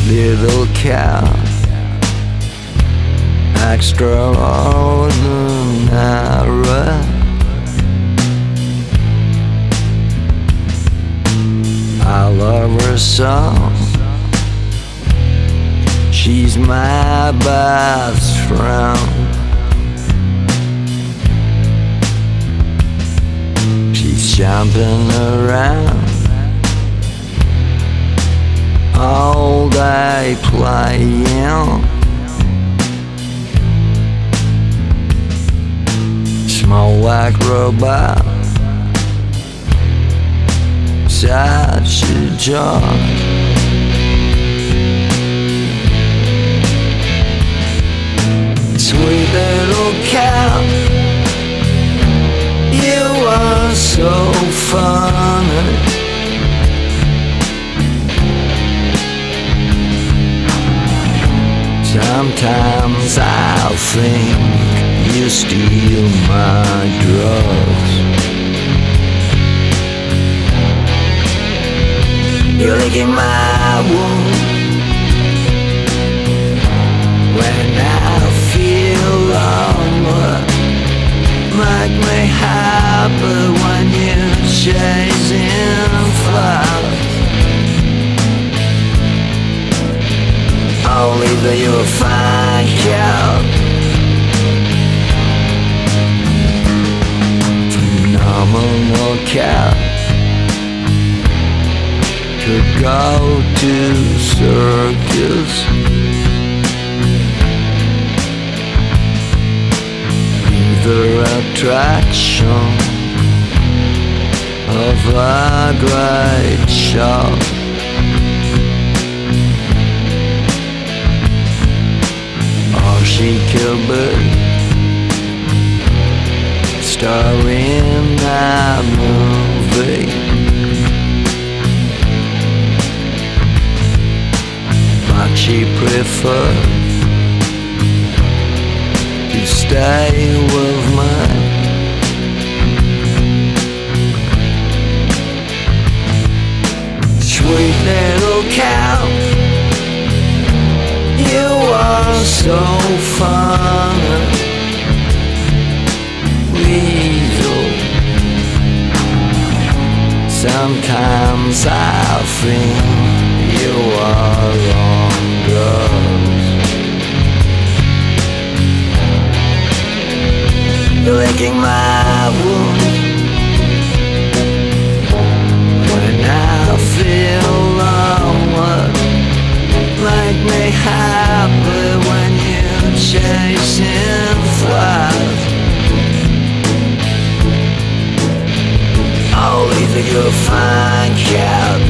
little cat, extraordinary. I love her so. She's my best friend. She's jumping around all day playing. Small like robot, such a joy. Sweet little cat, you are so funny. Sometimes I think you steal my drugs. You're licking my wound when I feel lonely. Make me happy when you're chasing flowers. Only that you'll find out. Phenomenal cat could go to circus. Either attraction of a great show. She could be star in that movie, but she preferred to stay with me. Sweet little cow, you are so funny. Liesl. Sometimes I think you are on drugs. You're licking my wound when I feel lonely. Make me happy when you're chasing flowers. Only that you'll find out.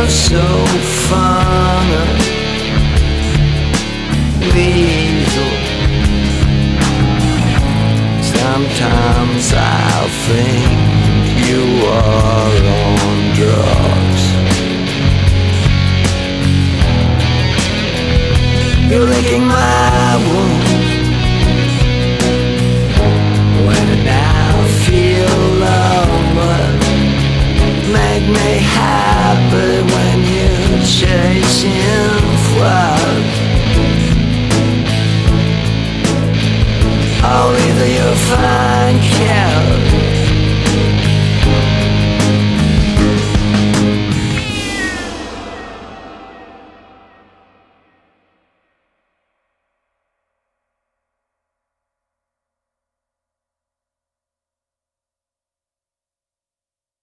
So